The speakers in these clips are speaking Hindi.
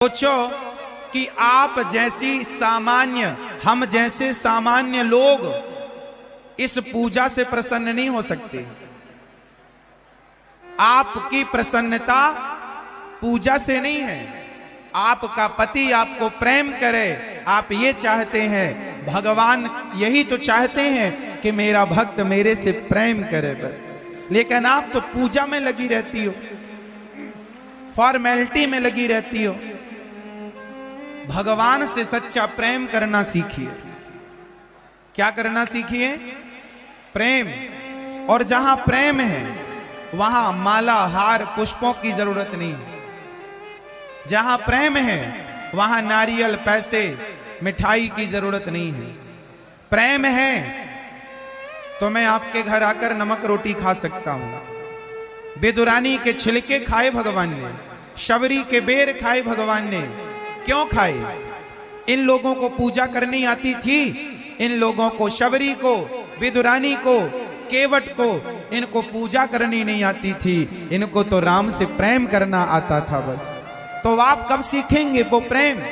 सोचो कि आप जैसी सामान्य, हम जैसे सामान्य लोग इस पूजा से प्रसन्न नहीं हो सकते। आपकी प्रसन्नता पूजा से नहीं है। आपका पति आपको प्रेम करे, आप ये चाहते हैं, भगवान यही तो चाहते हैं कि मेरा भक्त मेरे से प्रेम करे बस। लेकिन आप तो पूजा में लगी रहती हो, फॉर्मेलिटी में लगी रहती हो। भगवान से सच्चा प्रेम करना सीखिए। क्या करना सीखिए? प्रेम। और जहां प्रेम है वहां माला हार पुष्पों की जरूरत नहीं। जहां प्रेम है वहां नारियल पैसे मिठाई की जरूरत नहीं है। प्रेम है तो मैं आपके घर आकर नमक रोटी खा सकता हूं। बेदुरानी के छिलके खाए भगवान ने, शबरी के बेर खाए भगवान ने। क्यों खाए? इन लोगों को पूजा करनी आती थी। इन लोगों को, शबरी को, बेदुरानी को, केवट को, इनको पूजा करनी नहीं आती थी। इनको तो राम से प्रेम करना आता था बस। तो आप कब सीखेंगे वो प्रेम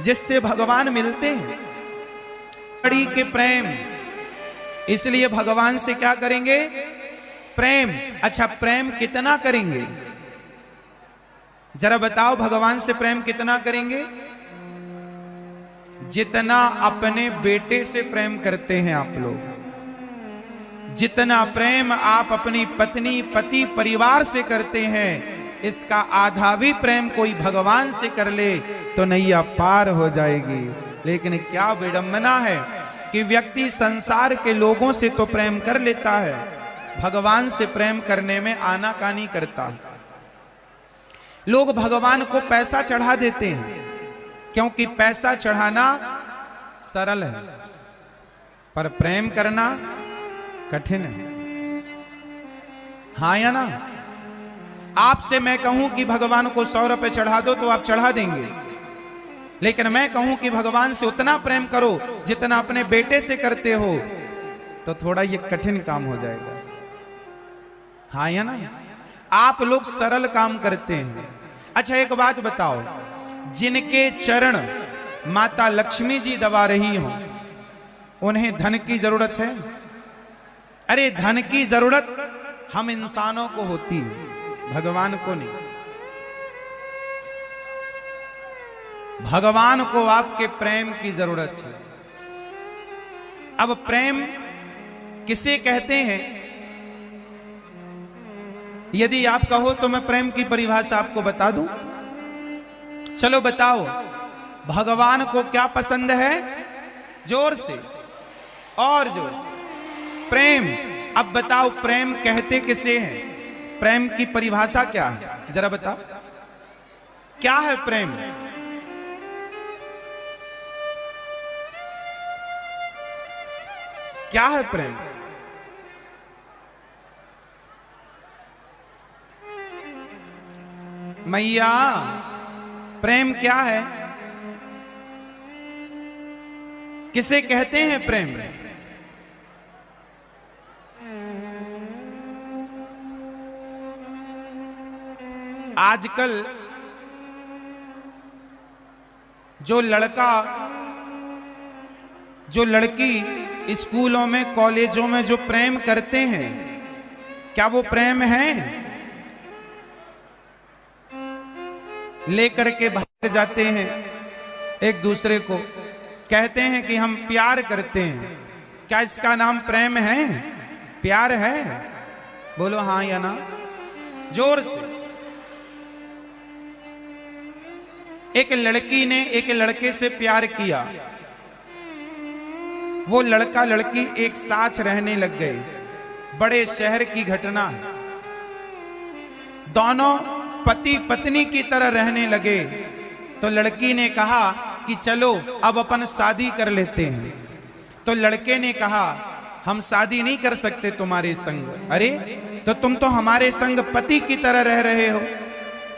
जिससे भगवान मिलते हैं? कड़ी के प्रेम। इसलिए भगवान से क्या करेंगे? प्रेम। अच्छा, प्रेम कितना करेंगे? जरा बताओ, भगवान से प्रेम कितना करेंगे? जितना अपने बेटे से प्रेम करते हैं आप लोग, जितना प्रेम आप अपनी पत्नी, पति, परिवार से करते हैं, इसका आधा भी प्रेम कोई भगवान से कर ले तो नैया पार हो जाएगी। लेकिन क्या विडंबना है कि व्यक्ति संसार के लोगों से तो प्रेम कर लेता है, भगवान से प्रेम करने में आनाकानी करता है। लोग भगवान को पैसा चढ़ा देते हैं क्योंकि पैसा चढ़ाना सरल है, पर प्रेम करना कठिन है। हाँ या ना? आपसे मैं कहूं कि भगवान को 100 रुपए चढ़ा दो तो आप चढ़ा देंगे, लेकिन मैं कहूं कि भगवान से उतना प्रेम करो जितना अपने बेटे से करते हो, तो थोड़ा ये कठिन काम हो जाएगा। हाँ या ना? आप लोग सरल काम करते हैं। अच्छा, एक बात बताओ, जिनके चरण माता लक्ष्मी जी दबा रही हो, उन्हें धन की जरूरत है? अरे धन की जरूरत हम इंसानों को होती है, भगवान को नहीं। भगवान को आपके प्रेम की जरूरत है। अब प्रेम किसे कहते हैं? यदि आप कहो तो मैं प्रेम की परिभाषा आपको बता दूं। चलो बताओ, भगवान को क्या पसंद है? जोर से और जोर से। प्रेम। अब बताओ, प्रेम कहते किसे हैं? प्रेम की परिभाषा क्या है? जरा बताओ, क्या है प्रेम? क्या है प्रेम? मैया, प्रेम क्या है? किसे कहते हैं प्रेम? आजकल जो लड़का, जो लड़की स्कूलों में, कॉलेजों में जो प्रेम करते हैं, क्या वो प्रेम है? लेकर के भाग जाते हैं एक दूसरे को, कहते हैं कि हम प्यार करते हैं। क्या इसका नाम प्रेम है? प्यार है? बोलो हाँ या ना, जोर से। एक लड़की ने एक लड़के से प्यार किया, वो लड़का लड़की एक साथ रहने लग गए। बड़े शहर की घटना है। दोनों पति पत्नी की तरह रहने लगे। तो लड़की ने कहा कि चलो अब अपन शादी कर लेते हैं। तो लड़के ने कहा हम शादी नहीं कर सकते तुम्हारे संग। अरे तो तुम तो हमारे संग पति की तरह रह रहे हो,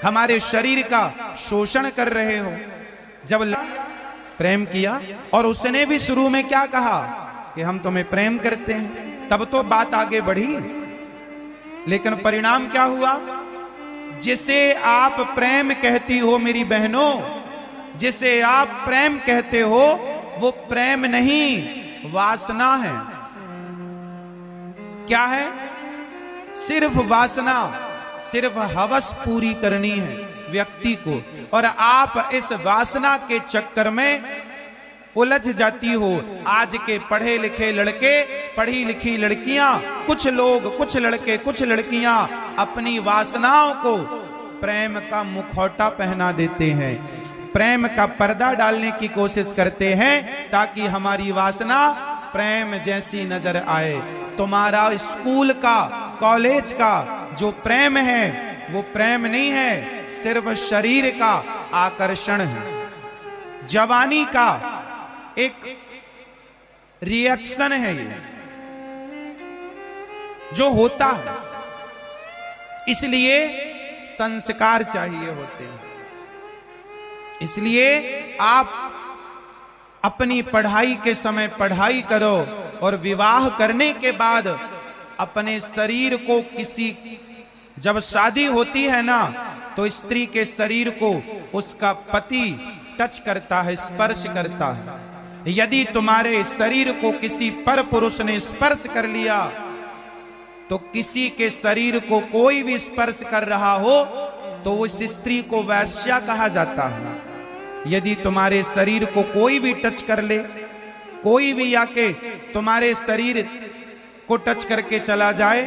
हमारे शरीर का शोषण कर रहे हो। जब प्रेम किया, और उसने भी शुरू में क्या कहा कि हम तुम्हें प्रेम करते हैं, तब तो बात आगे बढ़ी। लेकिन परिणाम क्या हुआ? जिसे आप प्रेम कहती हो मेरी बहनों, जिसे आप प्रेम कहते हो वो प्रेम नहीं, वासना है। क्या है? सिर्फ वासना, सिर्फ हवस पूरी करनी है व्यक्ति को, और आप इस वासना के चक्कर में उलझ जाती हो। आज के पढ़े लिखे लड़के, पढ़ी लिखी लड़कियां, कुछ लोग, कुछ लड़के, कुछ लड़कियां अपनी वासनाओं को प्रेम का मुखौटा पहना देते हैं, प्रेम का पर्दा डालने की कोशिश करते हैं ताकि हमारी वासना प्रेम जैसी नजर आए। तुम्हारा स्कूल का, कॉलेज का जो प्रेम है वो प्रेम नहीं है, सिर्फ शरीर का आकर्षण है, जवानी का एक रिएक्शन है ये जो होता है। इसलिए संस्कार चाहिए होते हैं। इसलिए आप अपनी पढ़ाई के समय पढ़ाई करो और विवाह करने के बाद अपने शरीर को किसी, जब शादी होती है ना तो स्त्री के शरीर को उसका पति टच करता है, स्पर्श करता है। यदि तुम्हारे शरीर को किसी पर पुरुष ने स्पर्श कर लिया तो किसी के शरीर को कोई भी स्पर्श कर रहा हो तो उस स्त्री को वैश्या कहा जाता है। यदि तुम्हारे शरीर को कोई भी टच कर ले, कोई भी आके तुम्हारे शरीर को टच करके चला जाए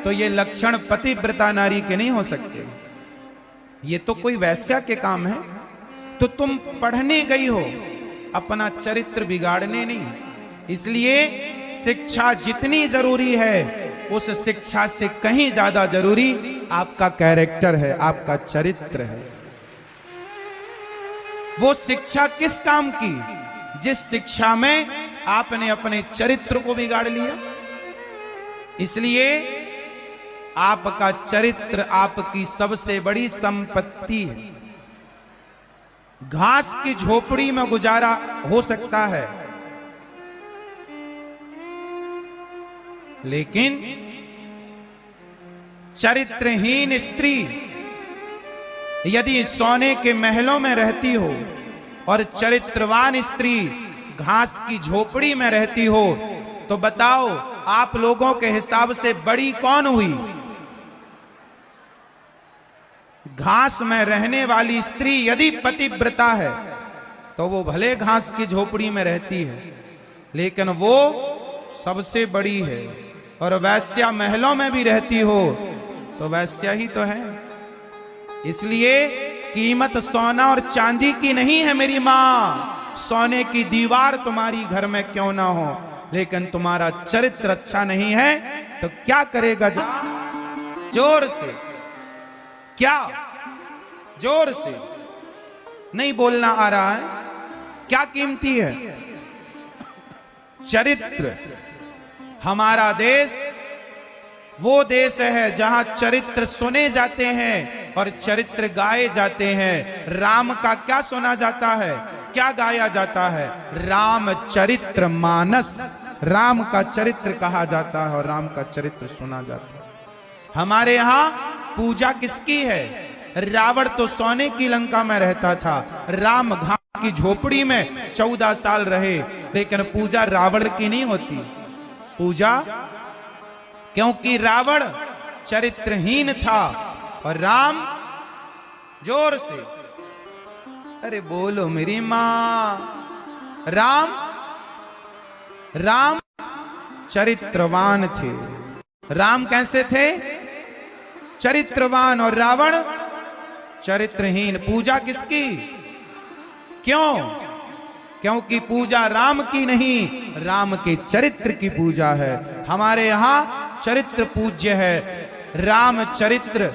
तो ये लक्षण पतिव्रता नारी के नहीं हो सकते, ये तो कोई वैश्या के काम है। तो तुम पढ़ने गई हो अपना चरित्र बिगाड़ने नहीं। इसलिए शिक्षा जितनी जरूरी है उस शिक्षा से कहीं ज्यादा जरूरी आपका कैरेक्टर है, आपका चरित्र है। वो शिक्षा किस काम की? जिस शिक्षा में आपने अपने चरित्र को बिगाड़ लिया। इसलिए आपका चरित्र आपकी सबसे बड़ी संपत्ति है। घास की झोपड़ी में गुजारा हो सकता है, लेकिन चरित्रहीन स्त्री यदि सोने के महलों में रहती हो और चरित्रवान स्त्री घास की झोपड़ी में रहती हो तो बताओ आप लोगों के हिसाब से बड़ी कौन हुई? घास में रहने वाली स्त्री यदि पतिव्रता है तो वो भले घास की झोपड़ी में रहती है लेकिन वो सबसे बड़ी है, और वैश्या महलों में भी रहती हो तो वैश्या ही तो है। इसलिए कीमत सोना और चांदी की नहीं है मेरी मां। सोने की दीवार तुम्हारी घर में क्यों ना हो, लेकिन तुम्हारा चरित्र अच्छा नहीं है तो क्या करेगा? जोर से, क्या जोर से नहीं बोलना आ रहा है? क्या कीमती है चरित्र? हमारा देश वो देश है जहां चरित्र सुने जाते हैं और चरित्र गाए जाते हैं। राम का क्या सुना जाता है, क्या गाया जाता है? रामचरित्र मानस, राम का चरित्र कहा जाता है और राम का चरित्र सुना जाता है। हमारे यहां पूजा किसकी है? रावण तो सोने की लंका में रहता था, राम घास की झोपड़ी में 14 साल रहे, लेकिन पूजा रावण की नहीं होती। पूजा क्योंकि रावण चरित्रहीन था और राम, जोर से अरे बोलो मेरी मां, राम चरित्रवान थे। राम कैसे थे? चरित्रवान, और रावण चरित्रहीन। पूजा किसकी? क्यों? क्योंकि पूजा राम की नहीं, राम के चरित्र की पूजा है। हमारे यहां चरित्र पूज्य है। रामचरित्र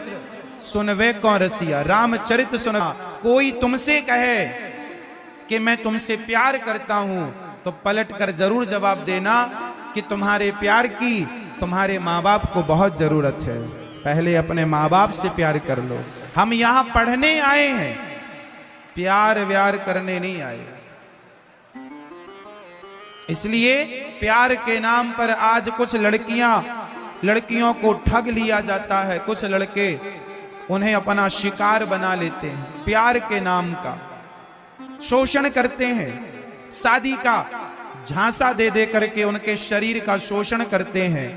सुनवे कौन रसिया, रामचरित्र सुनवा। कोई तुमसे कहे कि मैं तुमसे प्यार करता हूं तो पलट कर जरूर जवाब देना कि तुम्हारे प्यार की तुम्हारे माँ बाप को बहुत जरूरत है। पहले अपने माँ बाप से प्यार कर लो। हम यहां पढ़ने आए हैं, प्यार व्यार करने नहीं आए। इसलिए प्यार के नाम पर आज कुछ लड़कियों को ठग लिया जाता है, कुछ लड़के उन्हें अपना शिकार बना लेते हैं, प्यार के नाम का शोषण करते हैं, शादी का झांसा दे दे करके उनके शरीर का शोषण करते हैं।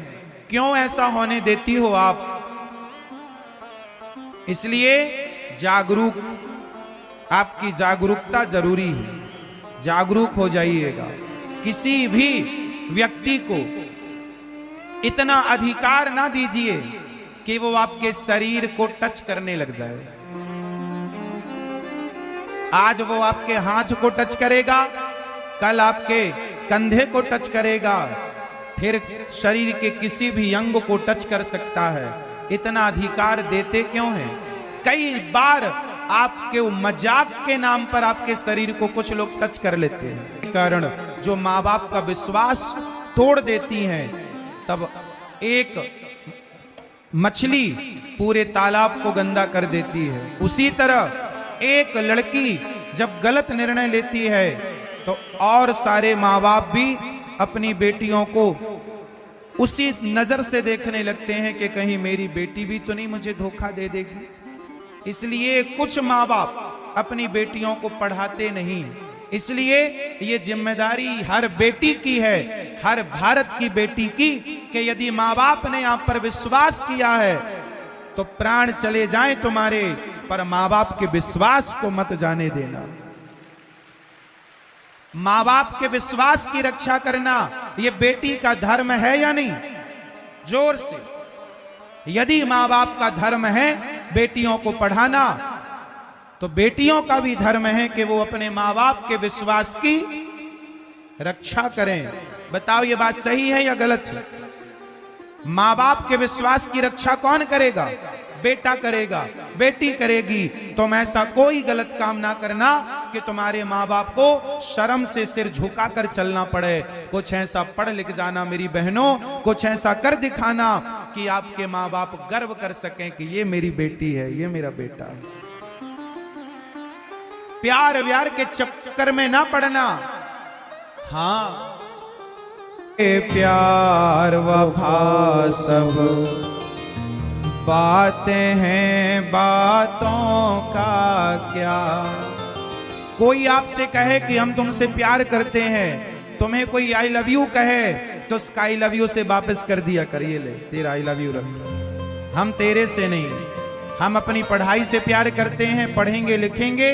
क्यों ऐसा होने देती हो आप? इसलिए जागरूक, आपकी जागरूकता जरूरी है, जागरूक हो जाइएगा। किसी भी व्यक्ति को इतना अधिकार ना दीजिए कि वो आपके शरीर को टच करने लग जाए। आज वो आपके हाथ को टच करेगा, कल आपके कंधे को टच करेगा, फिर शरीर के किसी भी अंग को टच कर सकता है। इतना अधिकार देते क्यों हैं? कई बार आपके मजाक के नाम पर आपके शरीर को कुछ लोग टच कर लेते हैं, कारण जो माँ बाप का विश्वास तोड़ देती हैं। तब एक मछली पूरे तालाब को गंदा कर देती है, उसी तरह एक लड़की जब गलत निर्णय लेती है तो और सारे माँ बाप भी अपनी बेटियों को उसी नजर से देखने लगते हैं कि कहीं मेरी बेटी भी तो नहीं मुझे धोखा दे देगी। इसलिए कुछ माँ बाप अपनी बेटियों को पढ़ाते नहीं। इसलिए ये जिम्मेदारी हर बेटी की है, हर भारत की बेटी की, कि यदि माँ बाप ने आप पर विश्वास किया है तो प्राण चले जाएं तुम्हारे, पर माँ बाप के विश्वास को मत जाने देना। माँ बाप के विश्वास की रक्षा करना ये बेटी का धर्म है या नहीं? जोर से। यदि माँ बाप का धर्म है बेटियों को पढ़ाना, तो बेटियों का भी धर्म है कि वो अपने माँ बाप के विश्वास की रक्षा करें। बताओ ये बात सही है या गलत है? माँ बाप के विश्वास की रक्षा कौन करेगा? बेटा करेगा, बेटी करेगी। तुम ऐसा कोई गलत काम ना करना कि तुम्हारे माँ बाप को शर्म से सिर झुकाकर चलना पड़े। कुछ ऐसा पढ़ लिख जाना मेरी बहनों, कुछ ऐसा कर दिखाना कि आपके माँ बाप गर्व कर सकें कि ये मेरी बेटी है, ये मेरा बेटा है। प्यार व्यार के चक्कर में ना पड़ना। हाँ, प्यार वफा सब बातें हैं, बातों का क्या। कोई आपसे कहे कि हम तुमसे प्यार करते हैं, तुम्हें कोई आई लव यू कहे तो उसका आई लव यू से वापस कर दिया करिए, ले तेरा आई लव यू रख। हम तेरे से नहीं, हम अपनी पढ़ाई से प्यार करते हैं, पढ़ेंगे लिखेंगे।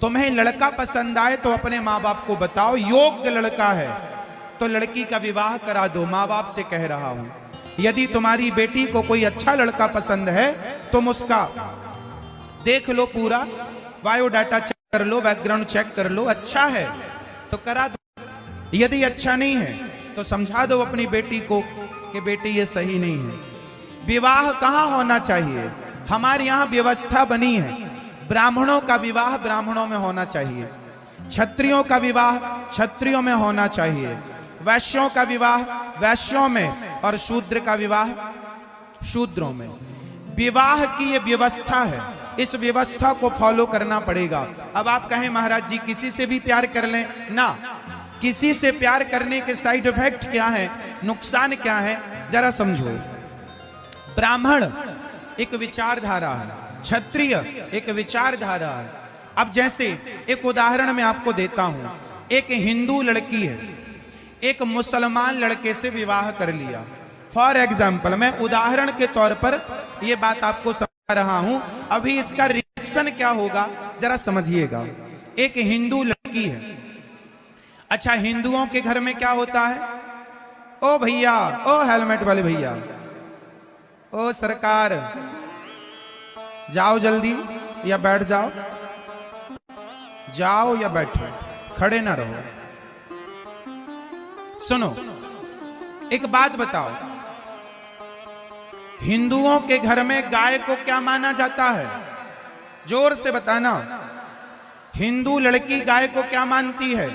तुम्हें लड़का पसंद आए तो अपने माँ बाप को बताओ, योग्य लड़का है तो लड़की का विवाह करा दो। माँ बाप से कह रहा हूं, यदि तुम्हारी बेटी को कोई अच्छा लड़का पसंद है तुम उसका देख लो, पूरा बायोडाटा चेक कर लो, बैकग्राउंड चेक कर लो, अच्छा है तो करा दो। यदि अच्छा नहीं है तो समझा दो अपनी बेटी को कि बेटी ये सही नहीं है। विवाह कहाँ होना चाहिए? हमारे यहाँ व्यवस्था बनी है, ब्राह्मणों का विवाह ब्राह्मणों में होना चाहिए, क्षत्रियों का विवाह क्षत्रियों में होना चाहिए, वैश्यों का विवाह वैश्यों में, और शूद्र का विवाह शूद्रों में। विवाह की ये व्यवस्था है, इस व्यवस्था को फॉलो करना पड़ेगा। अब आप कहें महाराज जी किसी से भी प्यार कर लें ना, किसी से प्यार करने के साइड इफेक्ट क्या है, नुकसान क्या है, जरा समझो। ब्राह्मण एक विचारधारा है, क्षत्रिय एक विचारधारा है। अब जैसे एक उदाहरण मैं आपको देता हूं, एक हिंदू लड़की है, एक मुसलमान लड़के से विवाह कर लिया। फॉर एग्जाम्पल, मैं उदाहरण के तौर पर यह बात आपको समझा रहा हूं, अभी इसका रिएक्शन क्या होगा जरा समझिएगा। एक हिंदू लड़की है, अच्छा हिंदुओं के घर में क्या होता है? ओ भैया, ओ हेलमेट वाले भैया, ओ सरकार, जाओ जल्दी या बैठ जाओ, जाओ या बैठो, खड़े ना रहो। सुनो, एक बात बताओ, हिंदुओं के घर में गाय को क्या माना जाता है? जोर से बताना। हिंदू लड़की गाय को क्या मानती है?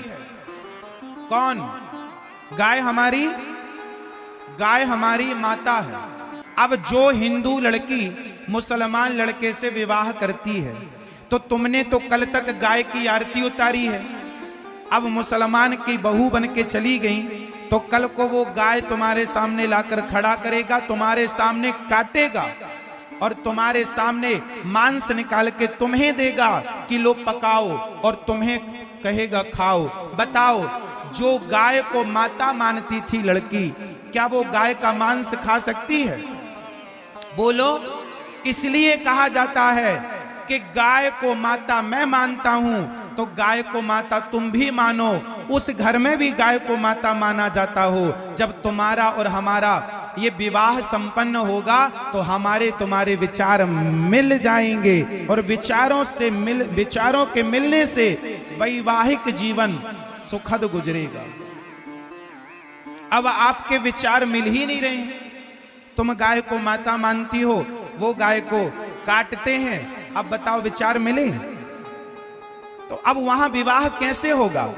कौन? गाय हमारी माता है। अब जो हिंदू लड़की मुसलमान लड़के से विवाह करती है तो तुमने तो कल तक गाय की आरती उतारी है, अब मुसलमान की बहू बन के चली गई तो कल को वो गाय तुम्हारे सामने लाकर खड़ा करेगा, तुम्हारे सामने काटेगा, और तुम्हारे सामने मांस निकाल के तुम्हें देगा कि लो पकाओ, और तुम्हें कहेगा खाओ। बताओ, जो गाय को माता मानती थी लड़की, क्या वो गाय का मांस खा सकती है? बोलो। इसलिए कहा जाता है कि गाय को माता मैं मानता हूं, तो गाय को माता तुम भी मानो। उस घर में भी गाय को माता माना जाता हो। जब तुम्हारा और हमारा ये विवाह संपन्न होगा तो हमारे तुम्हारे विचार मिल जाएंगे, और विचारों के मिलने से वैवाहिक जीवन सुखद गुजरेगा। अब आपके विचार मिल ही नहीं रहे हैं। तुम गाय को माता मानती हो, वो गाय को काटते हैं। अब बताओ, विचार मिले? तो अब वहां विवाह कैसे होगा?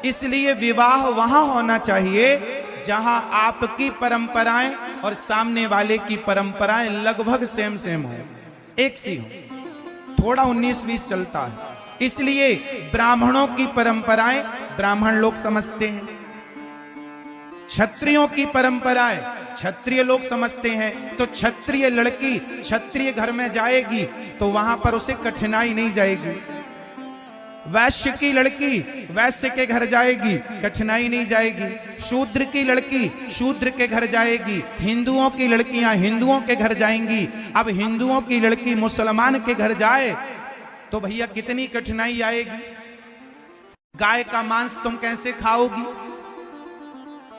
इसलिए विवाह वहां होना चाहिए जहां आपकी परंपराएं और सामने वाले की परंपराएं लगभग सेम हो, एक सी हो। थोड़ा 19-20 चलता है। इसलिए ब्राह्मणों की परंपराएं ब्राह्मण लोग समझते हैं, क्षत्रियों की परंपराएं क्षत्रिय लोग समझते हैं। तो क्षत्रिय लड़की क्षत्रिय घर में जाएगी तो वहां पर उसे कठिनाई नहीं जाएगी। वैश्य की लड़की वैश्य के घर जाएगी, कठिनाई नहीं जाएगी। शूद्र की लड़की शूद्र के घर जाएगी। हिंदुओं की लड़कियां हिंदुओं के घर जाएंगी। अब हिंदुओं की लड़की मुसलमान के घर जाए तो भैया कितनी कठिनाई आएगी। गाय का मांस तुम कैसे खाओगी?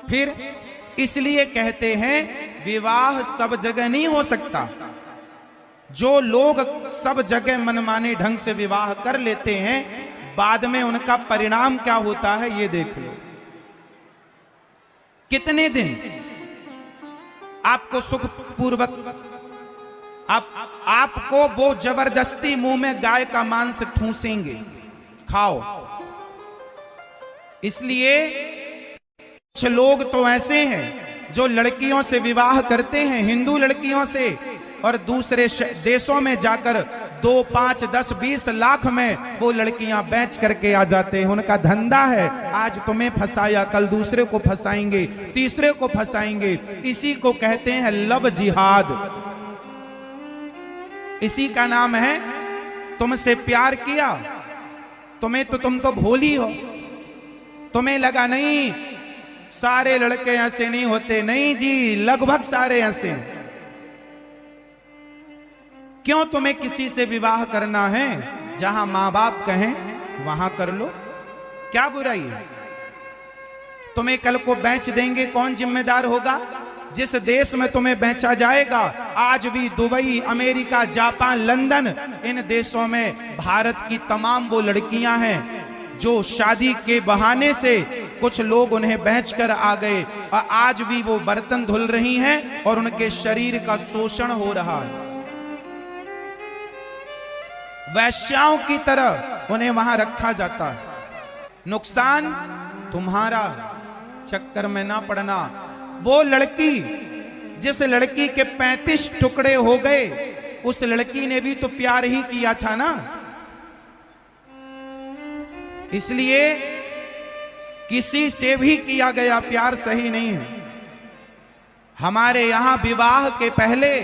फिर इसलिए कहते हैं विवाह सब जगह नहीं हो सकता। जो लोग सब जगह मनमाने ढंग से विवाह कर लेते हैं, बाद में उनका परिणाम क्या होता है ये देख लो। कितने दिन आपको सुखपूर्वक आपको वो जबरदस्ती मुंह में गाय का मांस ठूसेंगे, खाओ। इसलिए कुछ लोग तो ऐसे हैं जो लड़कियों से विवाह करते हैं, हिंदू लड़कियों से, और दूसरे देशों में जाकर 2, 5, 10, 20 लाख में वो लड़कियां बेच करके आ जाते हैं। उनका धंधा है, आज तुम्हें फंसाया, कल दूसरे को फंसाएंगे, तीसरे को फंसाएंगे। इसी को कहते हैं लव जिहाद। इसी का नाम है तुमसे प्यार किया, तुम तो भोली हो, तुम्हें लगा नहीं सारे लड़के ऐसे नहीं होते। नहीं जी, लगभग सारे ऐसे। क्यों तुम्हें किसी से विवाह करना है? जहां मां बाप कहें वहां कर लो, क्या बुराई है? तुम्हें कल को बेच देंगे, कौन जिम्मेदार होगा? जिस देश में तुम्हें बेचा जाएगा, आज भी दुबई, अमेरिका, जापान, लंदन, इन देशों में भारत की तमाम वो लड़कियां हैं जो शादी के बहाने से कुछ लोग उन्हें बेचकर आ गए, और आज भी वो बर्तन धुल रही हैं और उनके शरीर का शोषण हो रहा है। वैश्याओं की तरह उन्हें वहां रखा जाता है। नुकसान तुम्हारा, चक्कर में ना पड़ना। वो लड़की जिस लड़की के 35 टुकड़े हो गए, उस लड़की ने भी तो प्यार ही किया था ना। इसलिए किसी से भी किया गया प्यार सही नहीं है। हमारे यहां विवाह के पहले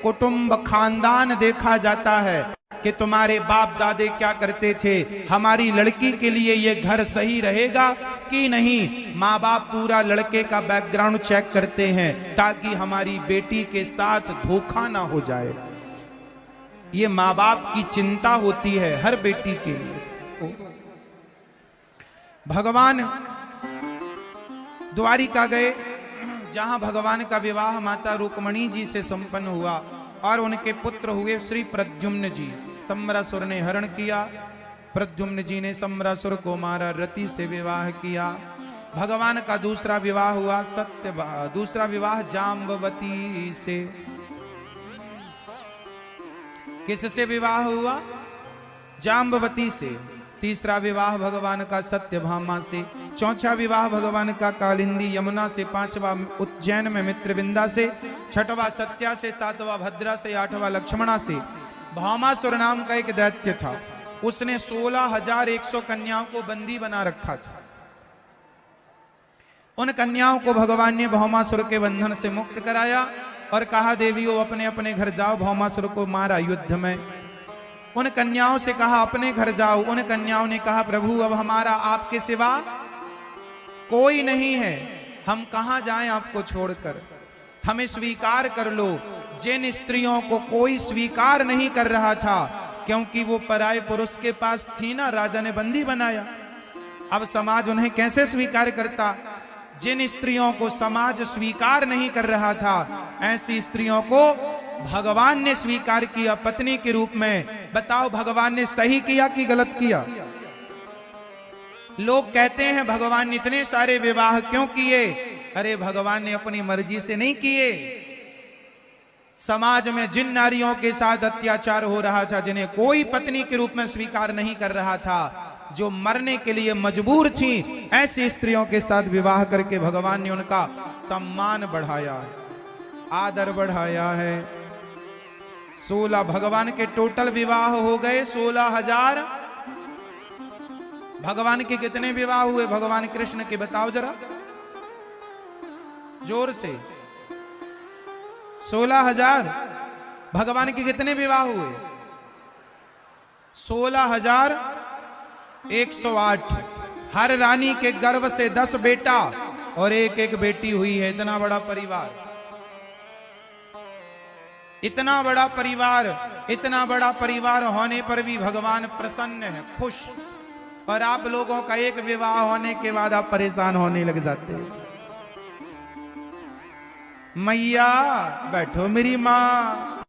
कुटुंब, खानदान देखा जाता है कि तुम्हारे बाप दादे क्या करते थे, हमारी लड़की के लिए ये घर सही रहेगा कि नहीं। माँ बाप पूरा लड़के का बैकग्राउंड चेक करते हैं ताकि हमारी बेटी के साथ धोखा ना हो जाए। ये माँ बाप की चिंता होती है हर बेटी के लिए। भगवान द्वारिका गए, जहां भगवान का विवाह माता रुक्मणी जी से संपन्न हुआ और उनके पुत्र हुए श्री प्रद्युम्न जी। सम्रासुर ने हरण किया, प्रद्युम्न जी ने सम्रासुर को मारा, रति से विवाह किया। भगवान का दूसरा विवाह हुआ दूसरा विवाह जाम्बवती से। किससे विवाह हुआ? जाम्बवती से। तीसरा विवाह भगवान का सत्यभामा से। चौथा विवाह भगवान का कालिंदी यमुना से। पांचवा उज्जैन में मित्रविंदा से। छठवां सत्या से। सातवां भद्रा से। आठवां लक्ष्मणा से। भामासुर नाम का एक दैत्य था, उसने 16,100 कन्याओं को बंदी बना रखा था। उन कन्याओं को भगवान ने भामासुर के बंधन से मुक्त कराया और कहा देवियों अपने अपने घर जाओ, भौमासुर को मारा युद्ध में। उन कन्याओं से कहा अपने घर जाओ। उन कन्याओं ने कहा प्रभु अब हमारा आपके सिवा कोई नहीं है, हम कहां जाएं आपको छोड़कर, हमें स्वीकार कर लो। जिन स्त्रियों को कोई स्वीकार नहीं कर रहा था क्योंकि वो पराये पुरुष के पास थी ना, राजा ने बंदी बनाया, अब समाज उन्हें कैसे स्वीकार करता। जिन स्त्रियों को समाज स्वीकार नहीं कर रहा था ऐसी स्त्रियों को भगवान ने स्वीकार किया पत्नी के रूप में। बताओ भगवान ने सही किया कि गलत किया? लोग कहते हैं भगवान ने इतने सारे विवाह क्यों किए? अरे भगवान ने अपनी मर्जी से नहीं किए। समाज में जिन नारियों के साथ अत्याचार हो रहा था, जिन्हें कोई पत्नी के रूप में स्वीकार नहीं कर रहा था, जो मरने के लिए मजबूर थी, ऐसी स्त्रियों के साथ विवाह करके भगवान ने उनका सम्मान बढ़ाया, आदर बढ़ाया है। 16 भगवान के टोटल विवाह हो गए 16,000। भगवान के कितने विवाह हुए भगवान कृष्ण के? बताओ जरा जोर से। 16,000। भगवान के कितने विवाह हुए? 16,108। हर रानी के गर्भ से 10 बेटा और एक एक बेटी हुई है। इतना बड़ा परिवार, इतना बड़ा परिवार, इतना बड़ा परिवार होने पर भी भगवान प्रसन्न है, खुश। और आप लोगों का एक विवाह होने के बाद आप परेशान होने लग जाते हैं। मैया बैठो मेरी मां।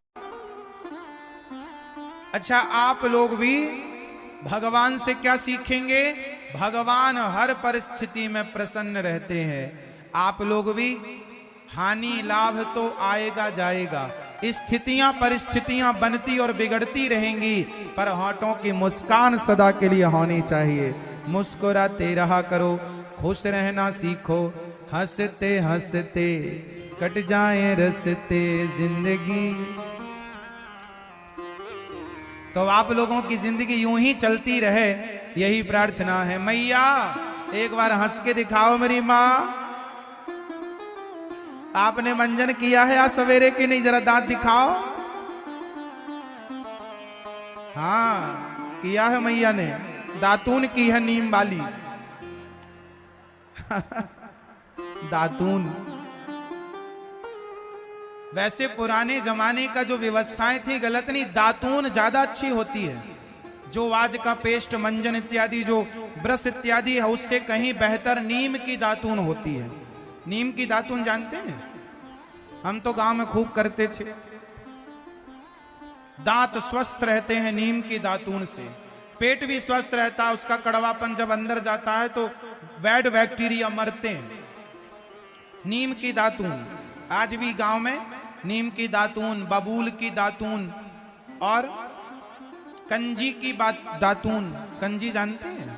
अच्छा आप लोग भी भगवान से क्या सीखेंगे? भगवान हर परिस्थिति में प्रसन्न रहते हैं। आप लोग भी, हानि लाभ तो आएगा जाएगा, स्थितियां परिस्थितियां बनती और बिगड़ती रहेंगी, पर होठों की मुस्कान सदा के लिए होनी चाहिए। मुस्कुराते रहा करो, खुश रहना सीखो, हंसते हंसते कट जाए रस्ते जिंदगी। तो आप लोगों की जिंदगी यूं ही चलती रहे, यही प्रार्थना है। मैया एक बार हंस के दिखाओ मेरी मां। आपने मंजन किया है आज सवेरे की नहीं? जरा दांत दिखाओ। हाँ किया है मैया ने, दातून की है नीम वाली। दातून। वैसे पुराने जमाने का जो व्यवस्थाएं थी गलत नहीं, दातून ज्यादा अच्छी होती है। जो आज का पेस्ट मंजन इत्यादि जो ब्रश इत्यादि है उससे कहीं बेहतर नीम की दातून होती है। नीम की दातून जानते हैं? हम तो गांव में खूब करते थे। दांत स्वस्थ रहते हैं नीम की दातून से, पेट भी स्वस्थ रहता है। उसका कड़वापन जब अंदर जाता है तो बैड बैक्टीरिया मरते हैं। नीम की दातून आज भी गांव में नीम की दातून, बबूल की दातून और कंजी की दातून। कंजी जानते हैं?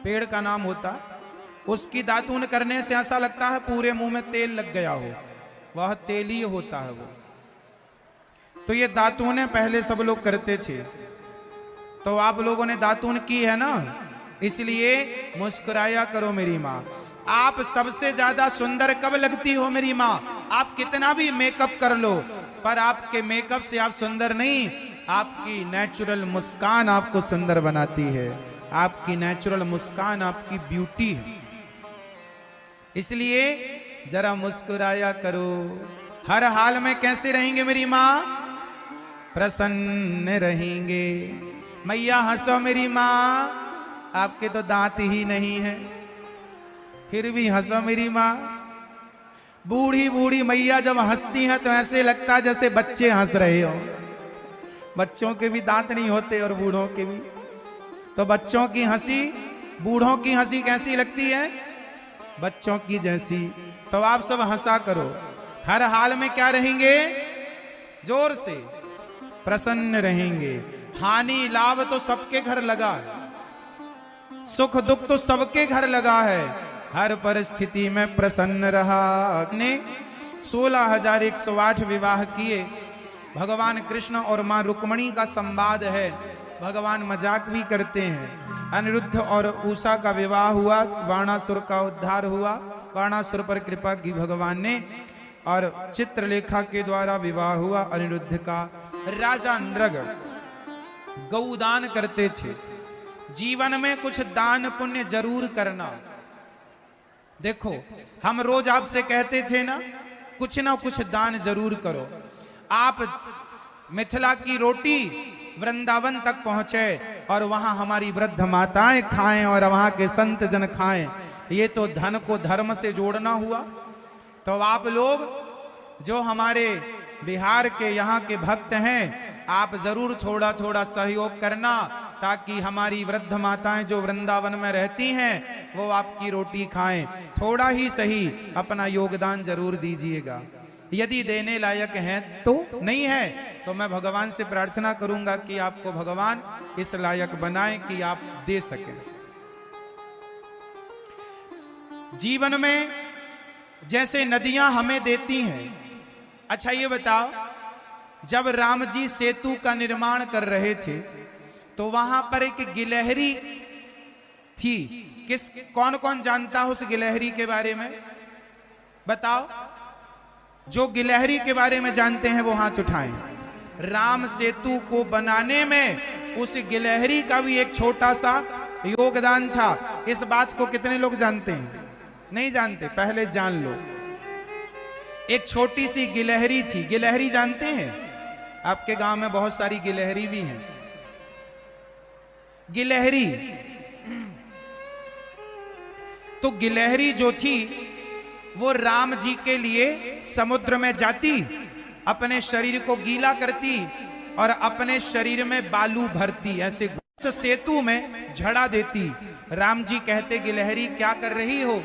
पेड़ का नाम होता। उसकी दातून करने से ऐसा लगता है पूरे मुंह में तेल लग गया हो, वह तेली होता है वो। तो ये दातूनें पहले सब लोग करते थे। तो आप लोगों ने दातून की है ना, इसलिए मुस्कुराया करो मेरी माँ। आप सबसे ज्यादा सुंदर कब लगती हो मेरी माँ? आप कितना भी मेकअप कर लो, पर आपके मेकअप से आप सुंदर नहीं, आपकी नेचुरल मुस्कान आपको सुंदर बनाती है। आपकी नेचुरल मुस्कान आपकी ब्यूटी है। इसलिए जरा मुस्कुराया करो। हर हाल में कैसे रहेंगे मेरी माँ? प्रसन्न रहेंगे। मैया हंसो मेरी माँ। आपके तो दांत ही नहीं है, फिर भी हंसो मेरी माँ। बूढ़ी बूढ़ी मैया जब हंसती हैं तो ऐसे लगता है जैसे बच्चे हंस रहे हो। बच्चों के भी दांत नहीं होते और बूढ़ों के भी। तो बच्चों की हंसी, बूढ़ों की हंसी कैसी लगती है? बच्चों की जैसी। तो आप सब हंसा करो। हर हाल में क्या रहेंगे? जोर से प्रसन्न रहेंगे। हानि लाभ तो सबके घर लगा है, सुख दुख तो सबके घर लगा है। हर परिस्थिति में प्रसन्न रहा। ने 16,108 विवाह किए। भगवान कृष्ण और मां रुक्मणी का संवाद है। भगवान मजाक भी करते हैं। अनिरुद्ध और उषा का विवाह हुआ, बाणासुर का उद्धार हुआ, बाणासुर पर कृपा की भगवान ने। और चित्रलेखा के द्वारा विवाह हुआ अनिरुद्ध का। राजा नृग गौदान करते थे। जीवन में कुछ दान पुण्य जरूर करना। देखो, हम रोज आपसे कहते थे ना कुछ दान जरूर करो। आप मिथिला की रोटी वृंदावन तक पहुंचे और वहां हमारी वृद्ध माताएं खाएं और वहां के संत जन खाएं, ये तो धन को धर्म से जोड़ना हुआ। तो आप लोग जो हमारे बिहार के यहाँ के भक्त हैं, आप जरूर थोड़ा थोड़ा सहयोग करना, ताकि हमारी वृद्ध माताएं जो वृंदावन में रहती हैं वो आपकी रोटी खाएं। थोड़ा ही सही अपना योगदान जरूर दीजिएगा। यदि देने लायक हैं तो, नहीं है तो मैं भगवान से प्रार्थना करूंगा कि आपको भगवान इस लायक बनाए कि आप दे सकें। जीवन में जैसे नदियां हमें देती हैं। अच्छा ये बताओ, जब राम जी सेतु का निर्माण कर रहे थे तो वहां पर एक गिलहरी थी। कौन कौन जानता है उस गिलहरी के बारे में? बताओ, जो गिलहरी के बारे में जानते हैं वो हाथ उठाएं। राम सेतु को बनाने में उस गिलहरी का भी एक छोटा सा योगदान था। इस बात को कितने लोग जानते हैं? नहीं जानते? पहले जान लो। एक छोटी सी गिलहरी थी। गिलहरी जानते हैं? आपके गांव में बहुत सारी गिलहरी भी हैं। गिलहरी, तो गिलहरी जो थी वो राम जी के लिए समुद्र में जाती, अपने शरीर को गीला करती और अपने शरीर में बालू भरती, ऐसे सेतु में झड़ा देती। राम जी कहते, गिलहरी क्या कर रही हो?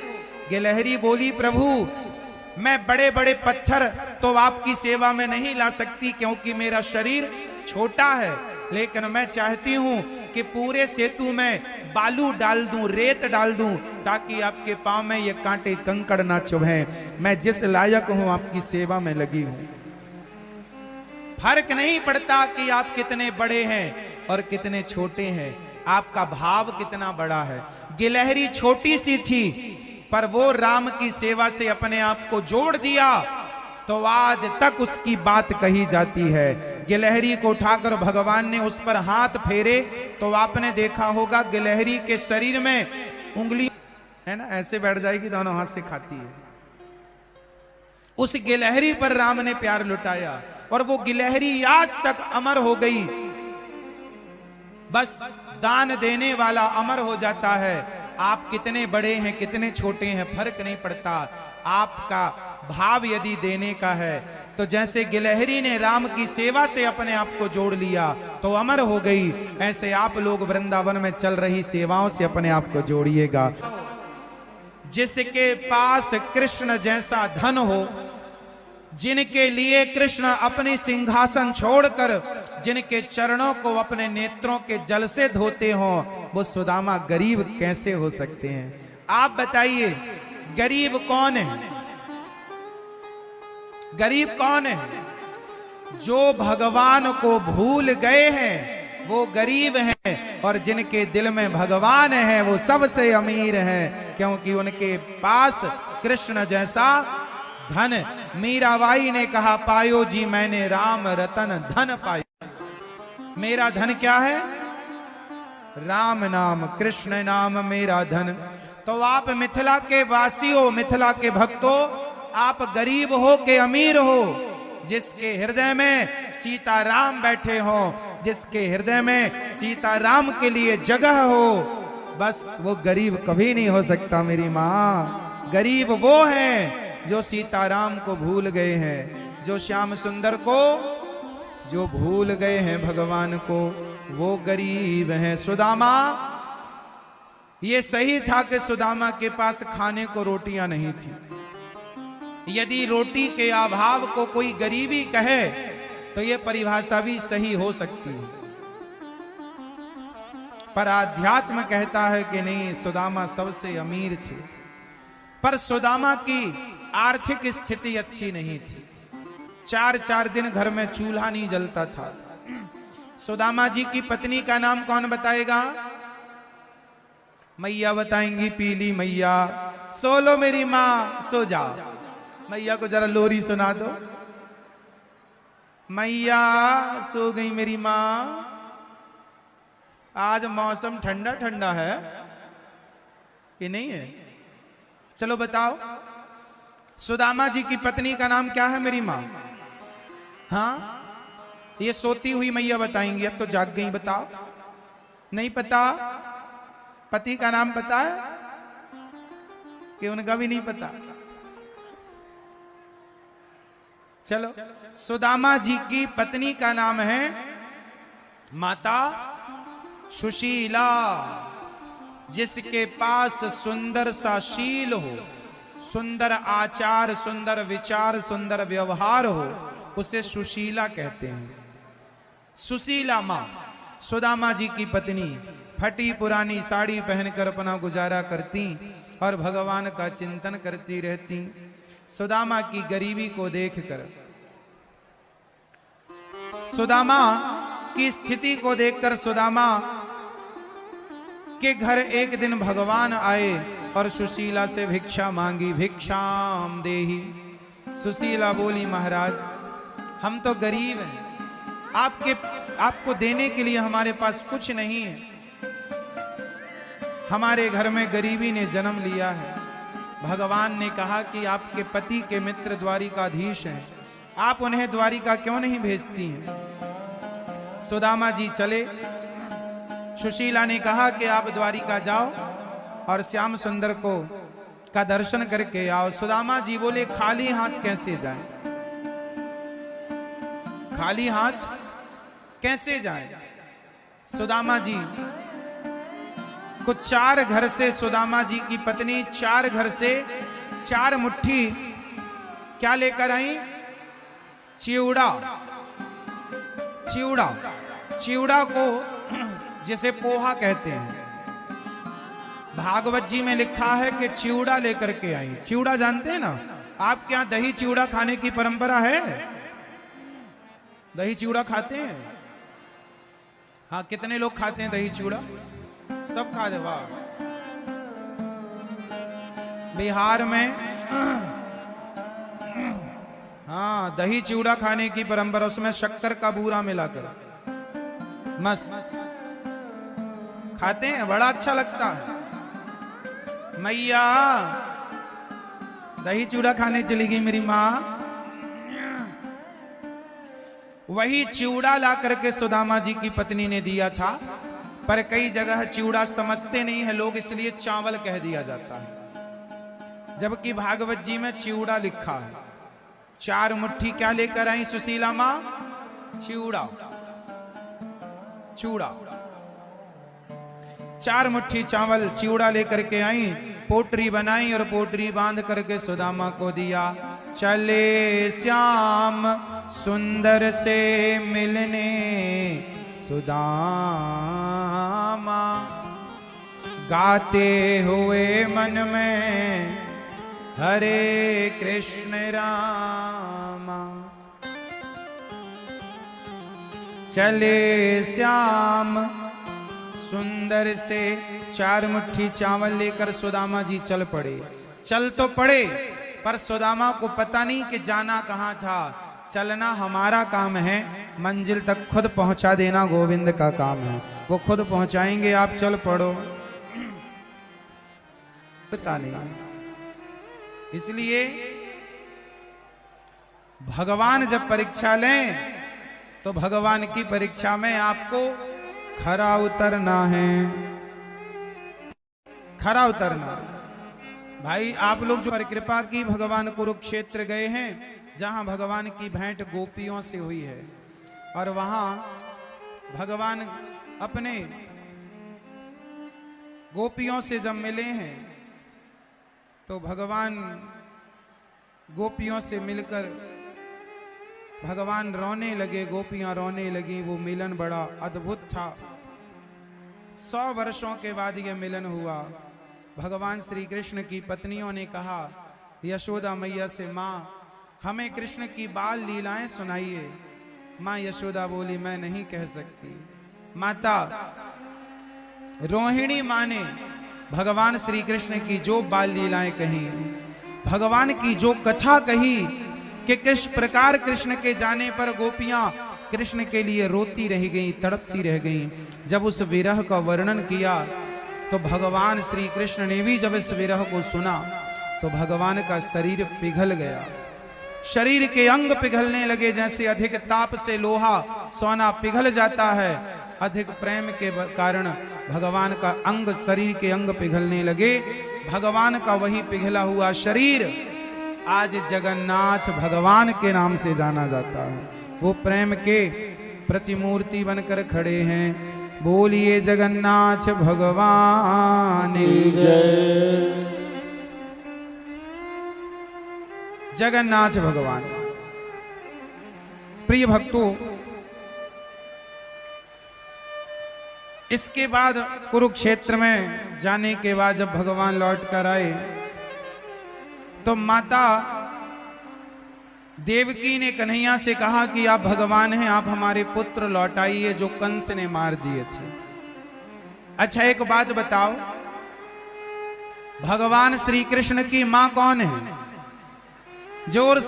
गिलहरी बोली, प्रभु मैं बड़े बड़े पत्थर तो आपकी सेवा में नहीं ला सकती क्योंकि मेरा शरीर छोटा है, लेकिन मैं चाहती हूं कि पूरे सेतु में बालू डाल दूं, रेत डाल दूं, ताकि आपके पांव में ये कांटे कंकड़ ना चुभें। मैं जिस लायक हूं आपकी सेवा में लगी हूं। फर्क नहीं पड़ता कि आप कितने बड़े हैं और कितने छोटे हैं, आपका भाव कितना बड़ा है। गिलहरी छोटी सी थी पर वो राम की सेवा से अपने आप को जोड़ दिया, तो आज तक उसकी बात कही जाती है। गिलहरी को उठाकर भगवान ने उस पर हाथ फेरे तो आपने देखा होगा गिलहरी के शरीर में उंगली है ना, ऐसे बैठ जाएगी, दोनों हाथ से खाती है। उस गिलहरी पर राम ने प्यार लुटाया और वो गिलहरी आज तक अमर हो गई। बस दान देने वाला अमर हो जाता है। आप कितने बड़े हैं कितने छोटे हैं फर्क नहीं पड़ता, आपका भाव यदि देने का है। तो जैसे गिलहरी ने राम की सेवा से अपने आप को जोड़ लिया तो अमर हो गई, ऐसे आप लोग वृंदावन में चल रही सेवाओं से अपने आप को जोड़िएगा। जिसके पास कृष्ण जैसा धन हो, जिनके लिए कृष्ण अपनी सिंहासन छोड़कर जिनके चरणों को अपने नेत्रों के जल से धोते हो, वो सुदामा गरीब कैसे हो सकते हैं? आप बताइए, गरीब कौन है? गरीब कौन है? जो भगवान को भूल गए हैं वो गरीब हैं, और जिनके दिल में भगवान है वो सबसे अमीर हैं, क्योंकि उनके पास कृष्ण जैसा धन। मीराबाई ने कहा, पायो जी मैंने राम रतन धन पायो। मेरा धन क्या है? राम नाम, कृष्ण नाम मेरा धन। तो आप मिथिला के वासियों, मिथिला के भक्तों, आप गरीब हो के अमीर हो, जिसके हृदय में सीताराम बैठे हो, जिसके हृदय में सीताराम के लिए जगह हो, बस वो गरीब कभी नहीं हो सकता मेरी माँ। गरीब वो है जो सीताराम को भूल गए हैं, जो श्याम सुंदर को जो भूल गए हैं भगवान को, वो गरीब हैं। सुदामा, ये सही था कि सुदामा के पास खाने को रोटियां नहीं थी। यदि रोटी के अभाव को कोई गरीबी कहे तो ये परिभाषा भी सही हो सकती है, पर आध्यात्म कहता है कि नहीं, सुदामा सबसे अमीर थे। पर सुदामा की आर्थिक स्थिति अच्छी नहीं थी। 4 दिन घर में चूल्हा नहीं जलता था। सुदामा जी की पत्नी का नाम कौन बताएगा? मैया बताएंगी, पीली मैया। सो लो मेरी माँ, सो जाओ। मैया को जरा लोरी सुना दो। मैया सो गई मेरी माँ, आज मौसम ठंडा ठंडा है कि नहीं है? चलो बताओ, सुदामा जी की पत्नी का नाम क्या है मेरी माँ? हाँ, ये सोती हुई मैया बताएंगी, अब तो जाग गई। बताओ, नहीं पता? पति का नाम पता है कि उनका भी नहीं पता? चलो, सुदामा जी की पत्नी का नाम है माता सुशीला। जिसके पास सुंदर सा शील हो, सुंदर आचार, सुंदर विचार, सुंदर व्यवहार हो, उसे सुशीला कहते हैं। सुशीला मां सुदामा जी की पत्नी फटी पुरानी साड़ी पहनकर अपना गुजारा करती और भगवान का चिंतन करती रहती। सुदामा की गरीबी को देखकर, सुदामा की स्थिति को देखकर सुदामा के घर एक दिन भगवान आए और सुशीला से भिक्षा मांगी। भिक्षाम देहि। सुशीला बोली, महाराज हम तो गरीब हैं, आपको देने के लिए हमारे पास कुछ नहीं है। हमारे घर में गरीबी ने जन्म लिया है। भगवान ने कहा कि आपके पति के मित्र द्वारिकाधीश हैं, आप उन्हें द्वारिका क्यों नहीं भेजती हैं? सुदामा जी चले। सुशीला ने कहा कि आप द्वारिका जाओ और श्याम सुंदर को का दर्शन करके आओ। सुदामा जी बोले, खाली हाथ कैसे जाएं? खाली हाथ कैसे जाएं? सुदामा जी को 4 घर से, सुदामा जी की पत्नी 4 घर से 4 मुट्ठी क्या लेकर आई? चिवड़ा। चिवड़ा, चिवड़ा को जिसे पोहा कहते हैं, भागवत जी में लिखा है कि चिवड़ा लेकर के आई। चिवड़ा जानते हैं ना? आपके यहां दही चिवड़ा खाने की परंपरा है? दही चिवड़ा खाते हैं? हाँ, कितने लोग खाते हैं दही चिवड़ा? सब खा दे। वाह, बिहार में हाँ दही चिवड़ा खाने की परंपरा, उसमें शक्कर का बूरा मिलाकर मस्त खाते हैं, बड़ा अच्छा लगता है। मैया दही चिवड़ा खाने चली गई मेरी माँ। वही चिवड़ा ला करके सुदामा जी की पत्नी ने दिया था, पर कई जगह चिवड़ा समझते नहीं है लोग, इसलिए चावल कह दिया जाता है, जबकि भागवत जी में चिवड़ा लिखा है। 4 मुट्ठी क्या लेकर आई सुशीला मां? चिवड़ा। चिवड़ा, 4 मुट्ठी चावल चिवड़ा लेकर के आई, पोटरी बनाई और पोटरी बांध करके सुदामा को दिया। चले श्याम सुंदर से मिलने सुदामा, गाते हुए मन में हरे कृष्ण रामा। चले श्याम सुंदर से 4 मुट्ठी चावल लेकर सुदामा जी चल पड़े। चल तो पड़े, पर सुदामा को पता नहीं कि जाना कहां था। चलना हमारा काम है, मंजिल तक खुद पहुंचा देना गोविंद का काम है, वो खुद पहुंचाएंगे, आप चल पड़ो। पता नहीं। इसलिए भगवान जब परीक्षा लें तो भगवान की परीक्षा में आपको खरा उतरना है। खरा उतरना। भाई आप लोग जो कृपा की भगवान कुरुक्षेत्र गए हैं, जहां भगवान की भेंट गोपियों से हुई है, और वहां भगवान अपने गोपियों से जब मिले हैं तो भगवान गोपियों से मिलकर भगवान रोने लगे, गोपियां रोने लगी। वो मिलन बड़ा अद्भुत था। 100 वर्षों के बाद यह मिलन हुआ। भगवान श्री कृष्ण की पत्नियों ने कहा यशोदा मैया से, माँ हमें कृष्ण की बाल लीलाएं सुनाइए। माँ यशोदा बोली, मैं नहीं कह सकती। माता रोहिणी माँ ने भगवान श्री कृष्ण की जो बाल लीलाएं कही, भगवान की जो कथा कही कि किस प्रकार कृष्ण के जाने पर गोपियां कृष्ण के लिए रोती रह गईं, तड़पती रह गईं। जब उस विरह का वर्णन किया तो भगवान श्री कृष्ण ने भी जब इस विरह को सुना तो भगवान का शरीर पिघल गया, शरीर के अंग पिघलने लगे। जैसे अधिक ताप से लोहा सोना पिघल जाता है, अधिक प्रेम के कारण भगवान का अंग, शरीर के अंग पिघलने लगे। भगवान का वही पिघला हुआ शरीर आज जगन्नाथ भगवान के नाम से जाना जाता है। वो प्रेम के प्रतिमूर्ति बनकर खड़े हैं। बोलिए जगन्नाथ भगवान जय। जगन्नाथ भगवान। प्रिय भक्तों, इसके बाद कुरुक्षेत्र में जाने के बाद जब भगवान लौट कर आए तो माता देवकी ने कन्हैया से कहा कि आप भगवान हैं, आप हमारे पुत्र लौटाइए जो कंस ने मार दिए थे। अच्छा एक बात बताओ, भगवान श्री कृष्ण की मां कौन है? जोर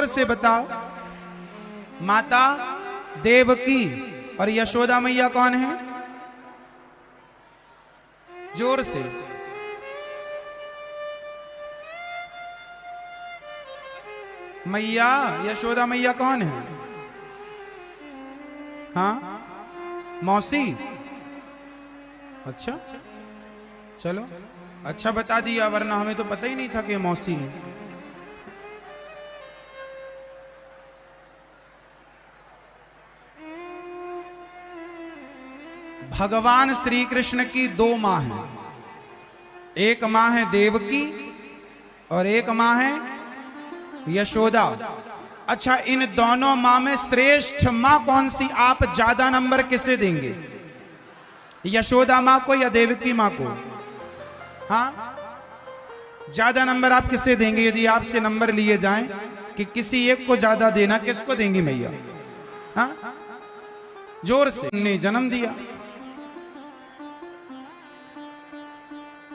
से बताओ। माता देवकी। और यशोदा मैया कौन है? जोर से। मैया, यशोदा मैया कौन है? हाँ, मौसी। अच्छा चलो, अच्छा बता दिया, वरना हमें तो पता ही नहीं था कि मौसी है। भगवान श्री कृष्ण की दो मां हैं, एक मां है देवकी और एक मां है यशोदा। अच्छा, इन दोनों मां में श्रेष्ठ मां कौन सी? आप ज्यादा नंबर किसे देंगे, यशोदा मां को या देवकी मां को? हाँ, ज्यादा नंबर आप किसे देंगे? यदि आपसे नंबर लिए जाएं कि किसी एक को ज्यादा देना, किसको देंगी मैया? हाँ, जोर से। ने जन्म दिया।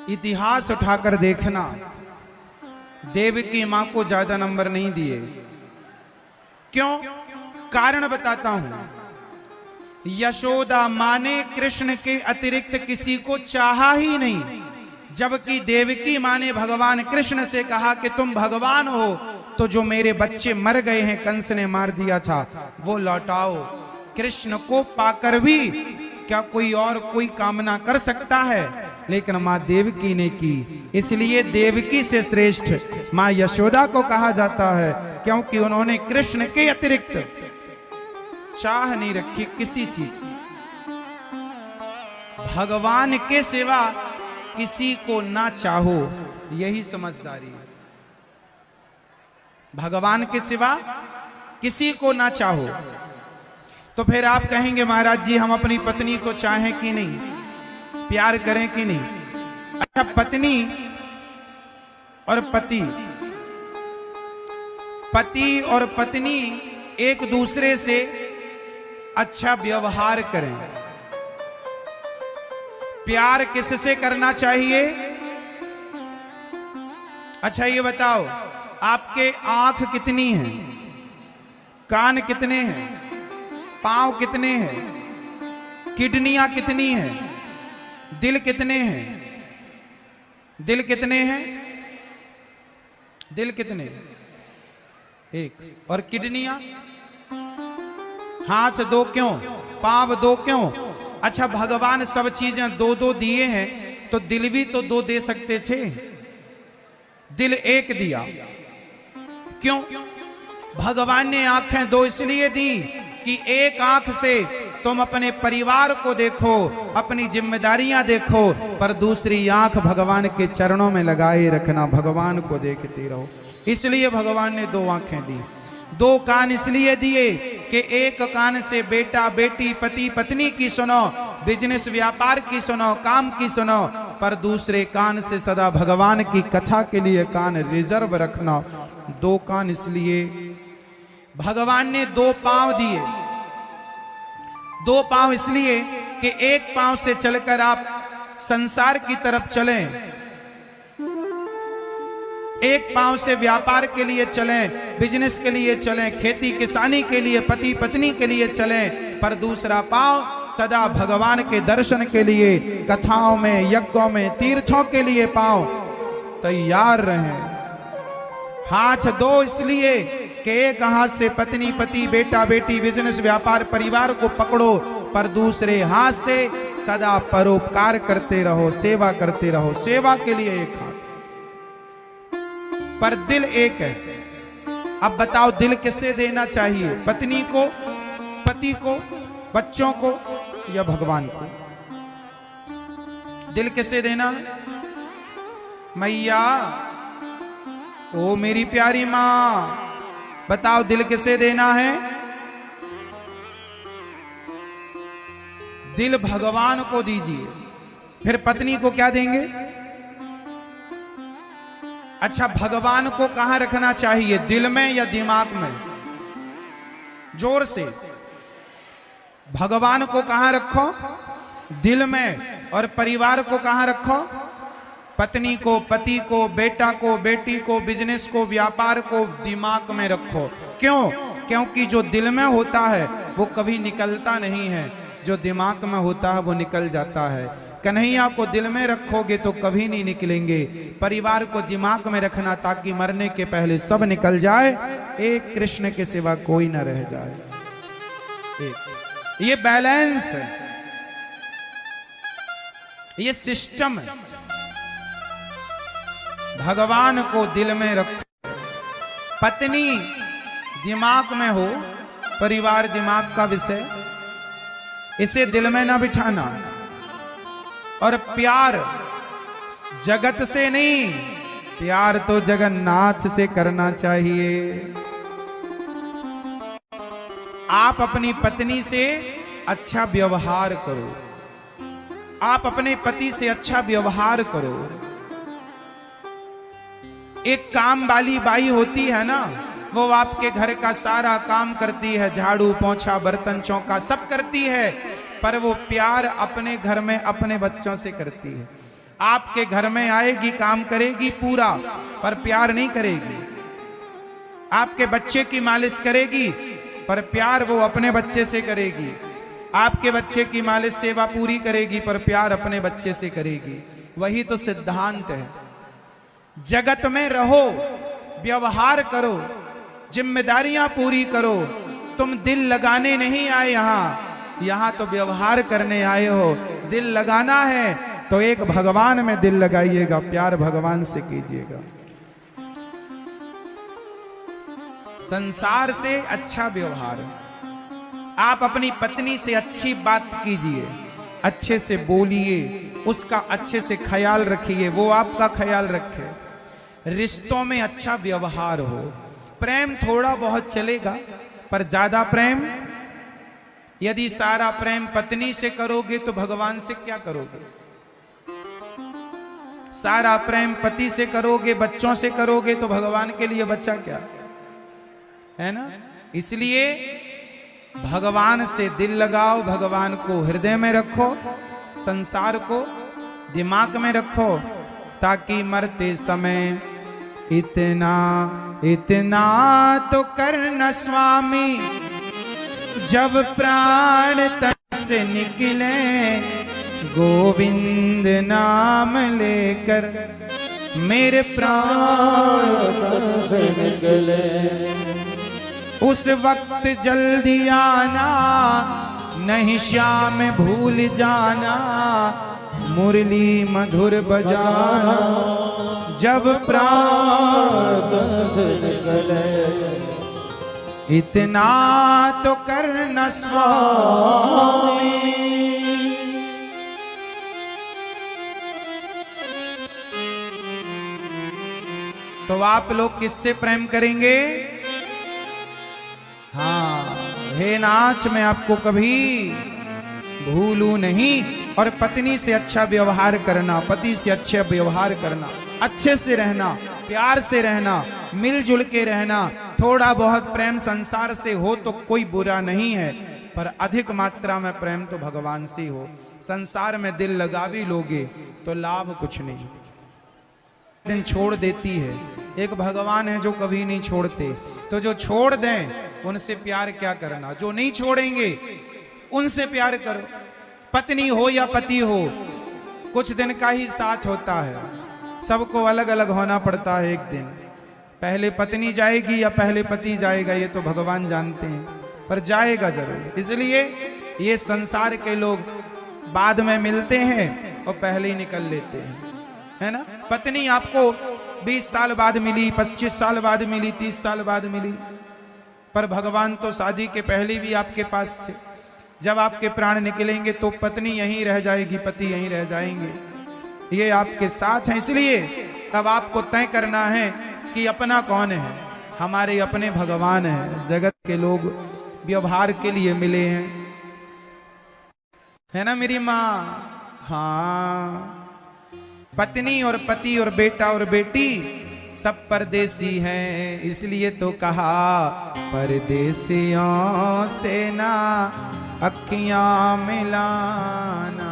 इतिहास उठाकर देखना, देवकी मां को ज्यादा नंबर नहीं दिए। क्यों? कारण बताता हूं। यशोदा मां ने कृष्ण के अतिरिक्त किसी को चाहा ही नहीं, जबकि देवकी मां ने भगवान कृष्ण से कहा कि तुम भगवान हो तो जो मेरे बच्चे मर गए हैं, कंस ने मार दिया था, वो लौटाओ। कृष्ण को पाकर भी क्या कोई और कोई कामना कर सकता है? लेकिन मां देवकी ने की। इसलिए देवकी से श्रेष्ठ मां यशोदा को कहा जाता है, क्योंकि उन्होंने कृष्ण के अतिरिक्त चाह नहीं रखी किसी चीज की। भगवान के सिवा किसी को ना चाहो, यही समझदारी है। भगवान के सिवा किसी को ना चाहो। तो फिर आप कहेंगे महाराज जी हम अपनी पत्नी को चाहें कि नहीं, प्यार करें कि नहीं? अच्छा, पत्नी और पति, पति और पत्नी एक दूसरे से अच्छा व्यवहार करें। प्यार किससे करना चाहिए? अच्छा ये बताओ, आपके आंख कितनी है, कान कितने हैं, पांव कितने हैं, किडनियां कितनी हैं, दिल कितने हैं? दिल कितने हैं? दिल कितने? एक। और किडनियां? हाथ दो क्यों, पांव दो क्यों? अच्छा, भगवान सब चीजें दो दो दिए हैं तो दिल भी तो दो दे सकते थे, दिल एक दिया। क्यों? भगवान ने आंखें दो इसलिए दी कि एक आंख से तुम अपने परिवार को देखो, अपनी जिम्मेदारियां देखो, पर दूसरी आंख भगवान के चरणों में लगाए रखना, भगवान को देखते रहो। इसलिए भगवान ने दो आंखें दी। दो कान इसलिए दिए कि एक कान से बेटा बेटी, पति पत्नी की सुनो, बिजनेस व्यापार की सुनो, काम की सुनो, पर दूसरे कान से सदा भगवान की कथा के लिए कान रिजर्व रखना। दो कान इसलिए भगवान ने दो पांव दिए। दो पांव इसलिए कि एक पांव से चलकर आप संसार की तरफ चलें, एक पांव से व्यापार के लिए चलें, बिजनेस के लिए चलें, खेती किसानी के लिए, पति पत्नी के लिए चलें, पर दूसरा पांव सदा भगवान के दर्शन के लिए, कथाओं में, यज्ञों में, तीर्थों के लिए पांव तैयार रहें। हाथ दो इसलिए कि एक हाथ से पत्नी पति, बेटा बेटी, बिजनेस व्यापार परिवार को पकड़ो, पर दूसरे हाथ से सदा परोपकार करते रहो, सेवा करते रहो। सेवा के लिए एक हाथ, पर दिल एक है। अब बताओ दिल किसे देना चाहिए? पत्नी को, पति को, बच्चों को या भगवान को? दिल किसे देना? मैया, ओ मेरी प्यारी मां, बताओ दिल किसे देना है? दिल भगवान को दीजिए। फिर पत्नी को क्या देंगे? अच्छा, भगवान को कहां रखना चाहिए, दिल में या दिमाग में? जोर से। भगवान को कहां रखो? दिल में। और परिवार को कहां रखो? पत्नी को, पति को, बेटा को, बेटी को, बिजनेस को, व्यापार को दिमाग में रखो। क्यों? क्योंकि जो दिल में होता है वो कभी निकलता नहीं है, जो दिमाग में होता है वो निकल जाता है। कन्हैया को दिल में रखोगे तो कभी नहीं निकलेंगे। परिवार को दिमाग में रखना ताकि मरने के पहले सब निकल जाए, एक कृष्ण के सिवा कोई न रह जाए। ये बैलेंस है, ये सिस्टम है। भगवान को दिल में रखो, पत्नी दिमाग में हो, परिवार दिमाग का विषय, इसे दिल में ना बिठाना। और प्यार जगत से नहीं, प्यार तो जगन्नाथ से करना चाहिए। आप अपनी पत्नी से अच्छा व्यवहार करो, आप अपने पति से अच्छा व्यवहार करो। एक काम वाली बाई होती है ना, वो आपके घर का सारा काम करती है, झाड़ू पोंछा बर्तन चौका सब करती है, पर वो प्यार अपने घर में अपने बच्चों से करती है। आपके घर में आएगी, काम करेगी पूरा, पर प्यार नहीं करेगी। आपके बच्चे की मालिश करेगी, पर प्यार वो अपने बच्चे से करेगी। आपके बच्चे की मालिश सेवा पूरी करेगी, पर प्यार अपने बच्चे से करेगी। वही तो सिद्धांत है। जगत में रहो, व्यवहार करो, जिम्मेदारियां पूरी करो। तुम दिल लगाने नहीं आए यहां, यहां तो व्यवहार करने आए हो। दिल लगाना है तो एक भगवान में दिल लगाइएगा, प्यार भगवान से कीजिएगा। संसार से अच्छा व्यवहार, आप अपनी पत्नी से अच्छी बात कीजिए, अच्छे से बोलिए, उसका अच्छे से ख्याल रखिए, वो आपका ख्याल रखे। रिश्तों में अच्छा व्यवहार हो। प्रेम थोड़ा बहुत चलेगा, पर ज्यादा प्रेम, यदि सारा प्रेम पत्नी से करोगे तो भगवान से क्या करोगे? सारा प्रेम पति से करोगे, बच्चों से करोगे तो भगवान के लिए बच्चा क्या है ना? इसलिए भगवान से दिल लगाओ, भगवान को हृदय में रखो, संसार को दिमाग में रखो, ताकि मरते समय इतना इतना तो करना स्वामी, जब प्राण तन से निकले, गोविंद नाम लेकर मेरे प्राण तन से निकले। उस वक्त जल्दी आना, नहीं श्याम भूल जाना, मुरली मधुर बजाना, जब प्राण तन से निकले, इतना तो करना स्वामी। तो आप लोग किससे प्रेम करेंगे? हाँ, हे नाथ, मैं आपको कभी भूलू नहीं। और पत्नी से अच्छा व्यवहार करना, पति से अच्छा व्यवहार करना, अच्छे से रहना, प्यार से रहना, मिलजुल के रहना। थोड़ा बहुत प्रेम संसार से हो तो कोई बुरा नहीं है, पर अधिक मात्रा में प्रेम तो भगवान से हो। संसार में दिल लगा भी लोगे तो लाभ कुछ नहीं, दिन छोड़ देती है। एक भगवान है जो कभी नहीं छोड़ते। तो जो छोड़ दें उनसे प्यार क्या करना, जो नहीं छोड़ेंगे उनसे प्यार करो। पत्नी हो या पति हो, कुछ दिन का ही साथ होता है, सबको अलग अलग होना पड़ता है। एक दिन पहले पत्नी जाएगी या पहले पति जाएगा ये तो भगवान जानते हैं, पर जाएगा जरूर। इसलिए ये संसार के लोग बाद में मिलते हैं और पहले ही निकल लेते हैं, है ना। पत्नी आपको 20 साल बाद मिली, 25 साल बाद मिली, 30 साल बाद मिली, पर भगवान तो शादी के पहले भी आपके पास थे। जब आपके प्राण निकलेंगे तो पत्नी यहीं रह जाएगी, पति यहीं रह जाएंगे, ये आपके साथ हैं। इसलिए तब आपको तय करना है कि अपना कौन है। हमारे अपने भगवान हैं, जगत के लोग व्यवहार के लिए मिले हैं, है ना मेरी माँ। हाँ, पत्नी और पति और बेटा और बेटी सब परदेसी हैं, इसलिए तो कहा परदेसियों से ना अखियां मिलाना।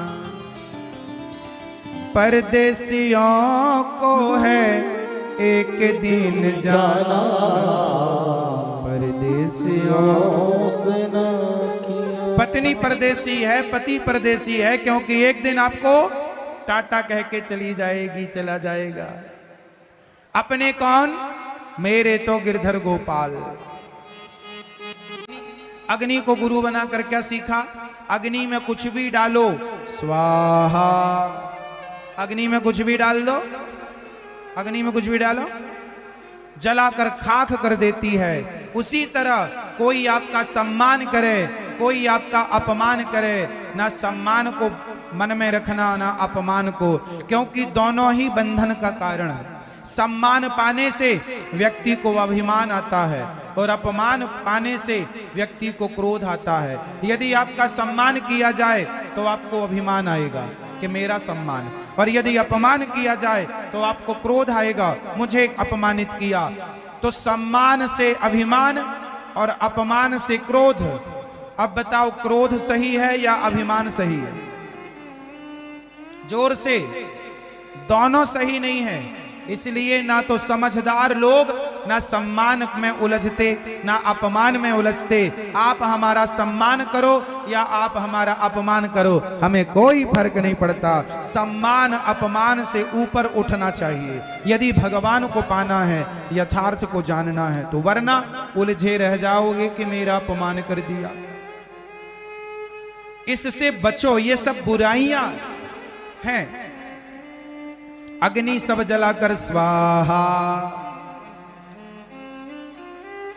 परदेसियों को है एक दिन जाना, परदेसियों से ना किया। पत्नी परदेसी है, पति परदेसी है, क्योंकि एक दिन आपको टाटा कह के चली जाएगी, चला जाएगा। अपने कौन? मेरे तो गिरधर गोपाल। अग्नि को गुरु बनाकर क्या सीखा? अग्नि में कुछ भी डालो स्वाहा। अग्नि में कुछ भी डाल दो, अग्नि में कुछ भी डालो, जलाकर खाक कर देती है। उसी तरह कोई आपका सम्मान करे, कोई आपका अपमान करे, ना सम्मान को मन में रखना ना अपमान को, क्योंकि दोनों ही बंधन का कारण है। सम्मान पाने से व्यक्ति को अभिमान आता है और अपमान पाने से व्यक्ति को क्रोध आता है। यदि आपका सम्मान किया जाए तो आपको अभिमान आएगा कि मेरा सम्मान, और यदि अपमान किया जाए तो आपको क्रोध आएगा, मुझे अपमानित किया। तो सम्मान से अभिमान और अपमान से क्रोध। अब बताओ, क्रोध सही है या अभिमान सही है? जोर से। दोनों सही नहीं है। इसलिए ना तो समझदार लोग ना सम्मान में उलझते ना अपमान में उलझते। आप हमारा सम्मान करो या आप हमारा अपमान करो, हमें कोई फर्क नहीं पड़ता। सम्मान अपमान से ऊपर उठना चाहिए यदि भगवान को पाना है, यथार्थ को जानना है तो, वरना उलझे रह जाओगे कि मेरा अपमान कर दिया। इससे बचो, ये सब बुराइयां हैं। अग्नि सब जलाकर स्वाहा,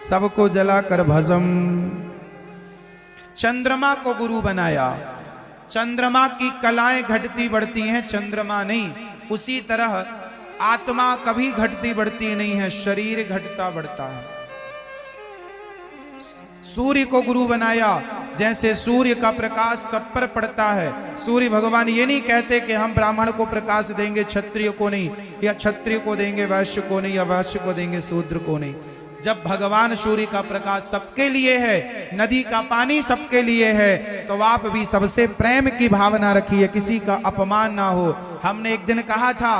सबको जलाकर भस्म। चंद्रमा को गुरु बनाया। चंद्रमा की कलाएं घटती बढ़ती हैं, चंद्रमा नहीं। उसी तरह आत्मा कभी घटती बढ़ती नहीं है, शरीर घटता बढ़ता है। सूर्य को गुरु बनाया। जैसे सूर्य का प्रकाश सब पर पड़ता है, सूर्य भगवान ये नहीं कहते कि हम ब्राह्मण को प्रकाश देंगे क्षत्रिय को नहीं, या क्षत्रिय को देंगे वैश्य को नहीं, या वैश्य को देंगे शूद्र को नहीं। जब भगवान सूर्य का प्रकाश सबके लिए है, नदी का पानी सबके लिए है, तो आप भी सबसे प्रेम की भावना रखिए, किसी का अपमान ना हो। हमने एक दिन कहा था